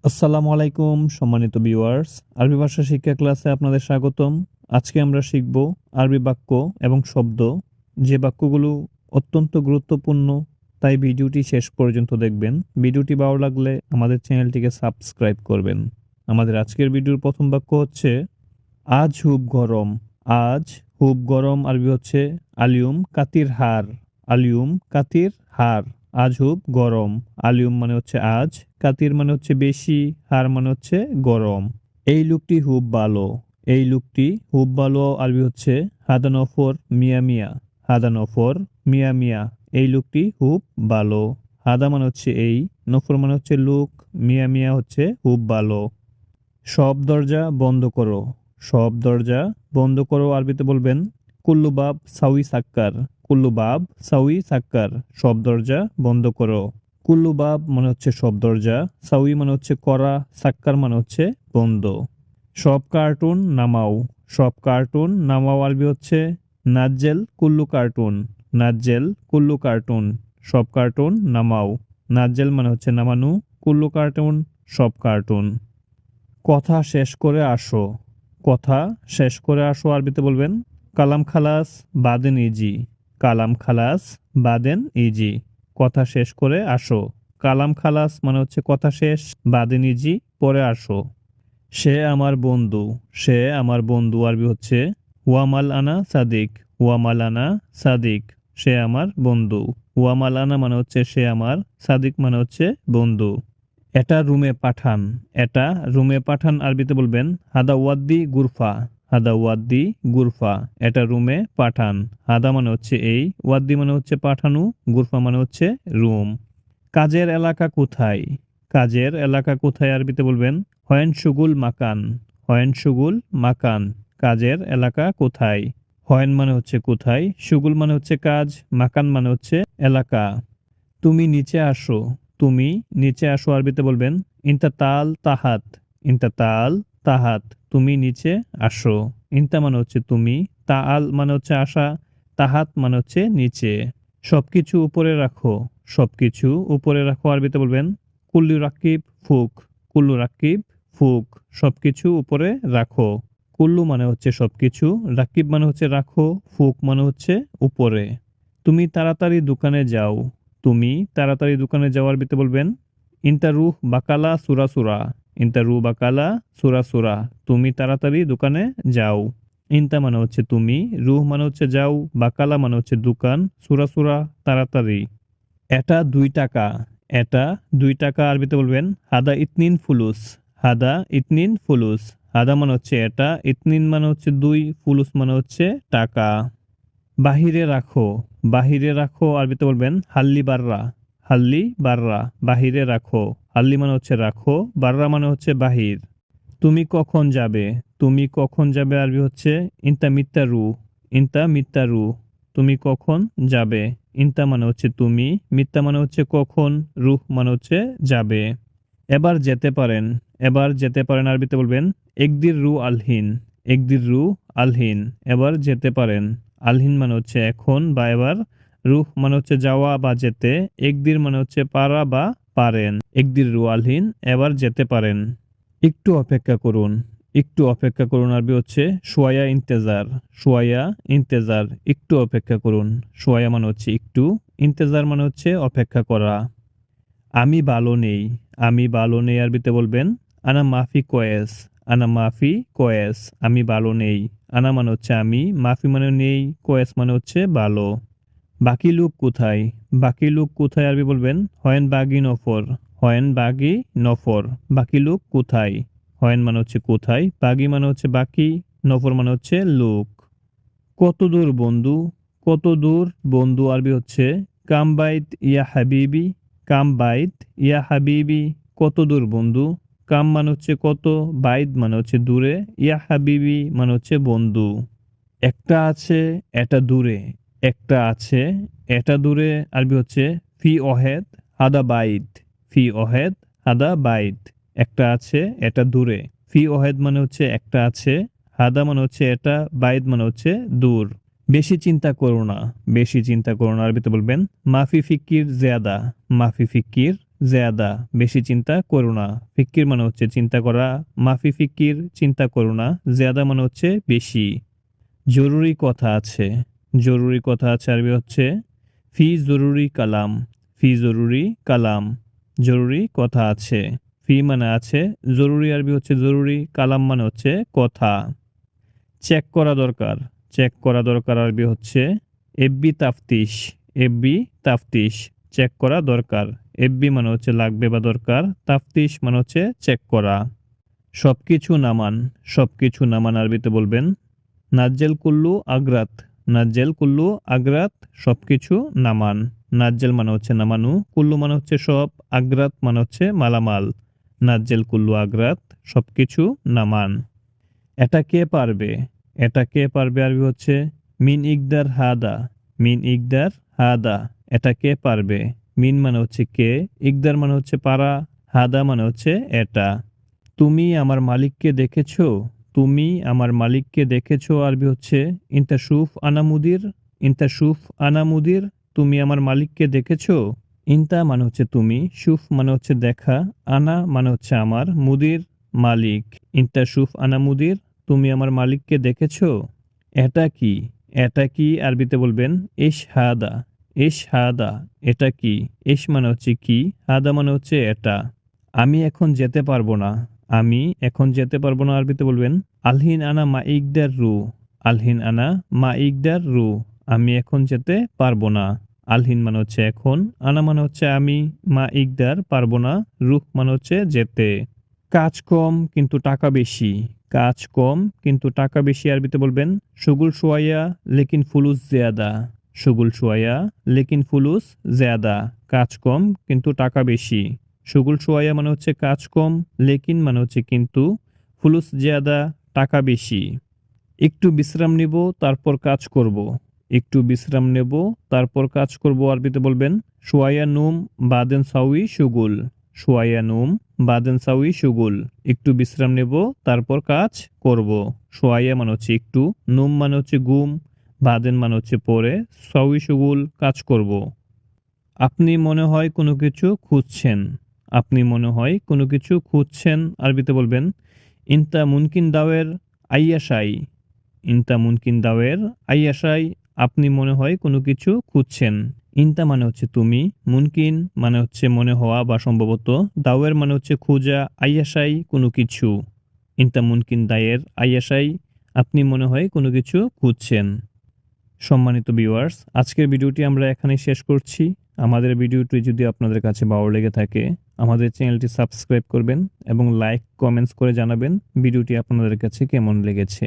আসসালামু আলাইকুম সম্মানিত ভিউয়ার্স, আরবি ভাষা শিক্ষা ক্লাসে আপনাদের স্বাগতম। আজকে আমরা শিখব আরবি বাক্য এবং শব্দ, যে বাক্যগুলো অত্যন্ত গুরুত্বপূর্ণ, তাই ভিডিওটি শেষ পর্যন্ত দেখবেন। ভিডিওটি ভালো লাগলে আমাদের চ্যানেলটিকে সাবস্ক্রাইব করবেন। আমাদের আজকের ভিডিওর প্রথম বাক্য হচ্ছে আজ খুব গরম। আজ খুব গরম আরবি হচ্ছে আলিউম কাতির হার। আলিউম কাতির হার। আজ খুব গরম। আলিউম মানে হচ্ছে আজ, কাতির মানে হচ্ছে বেশি, হার মানে হচ্ছে গরম। এই লোকটি খুব ভালো। এই লোকটি খুব ভালো আরবি হচ্ছে হাদা নফর মিয়া মিয়া। হাদা নফর মিয়া মিয়া। এই লোকটি খুব ভালো। হাদা মানে হচ্ছে এই, নফর মানে হচ্ছে লোক, মিয়া মিয়া হচ্ছে খুব ভালো। সব দরজা বন্ধ করো। সব দরজা বন্ধ করো আরবিতে বলবেন কুল্লু বাব সাউই সাক্কার। কুল্লু বাব সাউই সাক্কার। সব দরজা বন্ধ করো। কুল্লু বাব মানে হচ্ছে সব দরজা, সাউই মানে হচ্ছে করা, সাক্কার মানে হচ্ছে বন্ধ। সব কার্টুন নামাও। সব কার্টুন নামাও আরবি হচ্ছে নাজ্জেল কুল্লু কার্টুন। নাজ্জেল কুল্লু কার্টুন। সব কার্টুন নামাও। নাজ্জেল মানে হচ্ছে নামানো, কুল্লু কার্টুন সব কার্টুন। কথা শেষ করে আসো। কথা শেষ করে আসো আরবিতে বলবেন কালাম খালাস বাদেন ইজি। কালাম খালাস বাদেন ইজি। কথা শেষ করে আসো। কালাম খালাস মানে হচ্ছে কথা শেষ, বাদেন ইজি পরে আসো। সে আমার বন্ধু। সে আমার বন্ধু আরবি হচ্ছে ওয়ামাল আনা সাদিক। ওয়ামাল আনা সাদিক। সে আমার বন্ধু। ওয়ামাল আনা মানে হচ্ছে সে আমার, সাদিক মানে হচ্ছে বন্ধু। এটা রুমে পাঠান। এটা রুমে পাঠান আরবিতে বলবেন হাদা ওয়াদ্দি গুরফা। হাদা ওয়াদ্দি গুরফা। এটা রুমে পাঠান। হাদা মানে হচ্ছে এই, ওয়াদ্দি মানে হচ্ছে পাঠানো, গুরফা মানে হচ্ছে রুম। কাজের এলাকা কোথায়? কাজের এলাকা কোথায় আরবিতে বলবেন হয়েন সুগুল মাকান। হয়েন সুগুল মাকান। কাজের এলাকা কোথায়? হয়েন মানে হচ্ছে কোথায়, সুগুল মানে হচ্ছে কাজ, মাকান মানে হচ্ছে এলাকা। তুমি নিচে আসো। তুমি নিচে আসো আরবিতে বলবেন ইনতা তাল তাহাত। ইনতা তাল তাহাত। তুমি নিচে আসো। ইনতা মানে হচ্ছে তুমি, তাল মানে হচ্ছে আসা, তাহাত মানে হচ্ছে নিচে। সবকিছু উপরে রাখো। সবকিছু উপরে রাখো আরবিতে বলবেন কুল্লু রাকিব ফুক। কুল্লু রাকিব ফুক। সবকিছু উপরে রাখো। কুল্লু মানে হচ্ছে সবকিছু, রাকিব মানে হচ্ছে রাখো, ফুক মানে হচ্ছে উপরে। তুমি তাড়াতাড়ি দোকানে যাও। তুমি তাড়াতাড়ি দোকানে যাওয়ার বিতে বলবেন ইনতা রুহ বাকালা সুরা সুরা। ইনতা রু বাকালা সুরা সুরা। তুমি তাড়াতাড়ি দোকানে যাও। ইনতা মানে হচ্ছে তুমি, রুহ মানে হচ্ছে যাও, বাকালা মানে হচ্ছে দোকান, সুরা সুরা তাড়াতাড়ি। এটা 2 টাকা। এটা 2 টাকা আরবিতে বলবেন হাদা ইতনিন ফুলুস। হাদা ইতনিন ফুলুস। হাদা মানে হচ্ছে এটা, ইতনিন মানে হচ্ছে 2, ফুলুস মানে হচ্ছে টাকা। বাহিরে রাখো। বাহিরে রাখো আরবিতে বলবেন হাল্লি বাররা। হাল্লি বাররা। বাহিরে রাখো। হাল্লি মানে হচ্ছে রাখো, বাররা মানে হচ্ছে বাহির। তুমি কখন যাবে? তুমি কখন যাবে আরবি হচ্ছে ইনতা মিত্তা রু। ইনতা মিত্তা রু। তুমি কখন যাবে? ইনতা মানে হচ্ছে তুমি, মিত্তা মানে হচ্ছে কখন, রুহ মানে হচ্ছে যাবে। এবার যেতে পারেন। এবার যেতে পারেন আরবিতে বলবেন একদির রু আলহিন। একদির রু আলহিন। এবার যেতে পারেন। আলহিন মানে হচ্ছে এখন বা এবার, রুহ মানে হচ্ছে যাওয়া বা যেতে, একদির মানে হচ্ছে পারা বা পারেন। একদির রু আলহিন এবার যেতে পারেন। একটু অপেক্ষা করুন। একটু অপেক্ষা করুন আরবি হচ্ছে সোয়া ইন্তেজার। সোয়া ইন্তেজার। একটু অপেক্ষা করুন। সোয়া মানে হচ্ছে একটু, ইন্তেজার মানে হচ্ছে অপেক্ষা করা। আমি ভালো নেই। আমি ভালো নেই আরবিতে বলবেন আনা মাফি কয়েস। আনা মাফি কয়েস। আমি ভালো নেই। আনা মানে হচ্ছে আমি, মাফি মানে নেই, কয়েস মানে হচ্ছে ভালো। বাকি লোক কোথায়? বাকি লোক কোথায় আরবি বলবেন হয়েন বাগি নফর। হয়েন বাগি নফর। বাকি লোক কোথায়? হয়েন মানে হচ্ছে কোথায়, বাগি মানে হচ্ছে বাকি, নফর মানে হচ্ছে লোক। কত দূর বন্ধু? কত দূর বন্ধু আরবি হচ্ছে কাম বাইত ইয়া হাবিবি। কাম বাইত ইয়া হাবিবি। কত দূর বন্ধু? কাম মানে হচ্ছে কত, বাইত মানে হচ্ছে দূরে, ইয়া হাবিবি মানে হচ্ছে বন্ধু। একটা আছে এটা দূরে। একটা আছে এটা দূরে আরবি হচ্ছে ফি অহেদ হাদা বাইত। ফি অহেদ হাদা বাইত। একটা আছে এটা দূরে। ফি অহেদ মানে হচ্ছে একটা আছে, হাদা মানে হচ্ছে এটা, বাইত মানে হচ্ছে দূর। বেশি চিন্তা করো না। বেশি চিন্তা করো না আরবিতে বলবেন মাফি ফিকির জিয়াদা। মাফি ফিকির জ্যাদা বেশি চিন্তা করো না। ফিক্কির মানে হচ্ছে চিন্তা করা, মাফি ফিক্কির চিন্তা করো না, জ্যাদা মানে হচ্ছে বেশি। জরুরি কথা আছে, জরুরি কথা আছে আরবি হচ্ছে ফি জরুরি কালাম, ফি জরুরি কালাম, জরুরি কথা আছে। ফি মানে আছে, জরুরি আরবি হচ্ছে জরুরি, কালাম মানে হচ্ছে কথা। চেক করা দরকার, চেক করা দরকার আরবি হচ্ছে এফবি তাফতিশ, এফবি তাফতিশ, চেক করা দরকার। এফবি মানে হচ্ছে লাগবে বা দরকার, তাফতিশ মানে হচ্ছে চেক করা। সবকিছু নামান, সবকিছু নামান আরবিতে বলবেন নাজ্জেল কুল্লু আগ্রাত, নাজ্জেল কুল্লু আগ্রাত, সবকিছু নামান। নাজ্জেল মানে হচ্ছে নামানু, কুল্লু মানে হচ্ছে সব, আগ্রাত মানে হচ্ছে মালামাল। নাজ্জেল কুল্লু আগ্রাত, সবকিছু নামান। এটা কে পারবে, এটা কে পারবে আরবি হচ্ছে মিন ইকদার হাদা, মিন ইকদার হাদা, এটা কে পারবে। মিন মানে হচ্ছে কে, ইকদার মানে হচ্ছে পারা, হাদা মানে হচ্ছে এটা। তুমি আমার মালিককে দেখেছো, তুমি আমার মালিককে দেখেছো আরবি হচ্ছে ইনতা শুফ আনা মুদির, ইনতা শুফ আনা মুদির, তুমি আমার মালিককে দেখেছো। ইনতা মানে হচ্ছে তুমি, শুফ মানে হচ্ছে দেখা, আনা মানে হচ্ছে আমার, মুদির মালিক। ইনতা শুফ আনা মুদির, তুমি আমার মালিককে দেখেছো। এটা কি, এটা কি আরবিতে বলবেন ইশ হাদা, ইশ হাদা, এটা কি। ইশ মানে হচ্ছে কি, হাদা মানে হচ্ছে এটা। আমি এখন যেতে পারবো না, আমি এখন যেতে পারবো না আরবিতে বলবেন আলহিন আনা মা ইকদার রু, আলহিন আনা মা ইকদার রু, আমি এখন যেতে পারবো না। আলহিন মানে হচ্ছে এখন, আনা মানে হচ্ছে আমি, মা ইকদার পারবো না, রুহ মানে হচ্ছে যেতে। কাজ কম কিন্তু টাকা বেশি, কাজ কম কিন্তু টাকা বেশি আরবিতে বলবেন শুগুল শোয়াইয়া লেকিন ফুলুস জিয়াদা, শুগুল শোয়াইয়া লেকিন ফুলুস জিয়াদা, কাজ কম কিন্তু টাকা বেশি। শুগুল শোয়াইয়া মানে হচ্ছে কাজ কম, লেকিন মানে হচ্ছে কিন্তু, ফুলুস জিয়াদা টাকা বেশি। একটু বিশ্রাম নিব তারপর কাজ করব, একটু বিশ্রাম নেব তারপর কাজ করব আরবিতে বলবেন শোয়াইয়া নুম বাদেন সাউই শুগুল, শোয়াইয়া নুম বাদেন সাউই শুগুল, একটু বিশ্রাম নেব তারপর কাজ করব। শোয়াইয়া মানে হচ্ছে একটু, নুম মানে হচ্ছে ঘুম, বাদেন মানে হচ্ছে পরে, সাউই শুগুল কাজ করব। আপনি মনে হয় কোনো কিছু খুঁজছেন, আপনি মনে হয় কোনো কিছু খুঁজছেন আরবিতে বলবেন ইনতা মুনকিন দাওয়ের আইয়াশাই, ইনতা মুনকিন দাওয়ের আইয়াশাই, আপনি মনে হয় কোনো কিছু খুঁজছেন। ইনতা মানে হচ্ছে তুমি, মুনকিন মানে হচ্ছে মনে হওয়া বা সম্ভবত, দাওয়ের মানে হচ্ছে খোঁজা, আইয়াশাই কোনো কিছু। ইনতা মুনকিন দায়ের আইয়াশাই, আপনি মনে হয় কোনো কিছু খুঁজছেন। সম্মানিত ভিউয়ার্স, আজকের ভিডিওটি আমরা এখানেই শেষ করছি। আমাদের ভিডিওটি যদি আপনাদের কাছে ভালো লেগে থাকে আমাদের চ্যানেলটি সাবস্ক্রাইব করবেন এবং লাইক কমেন্টস করে জানাবেন ভিডিওটি আপনাদের কাছে কেমন লেগেছে।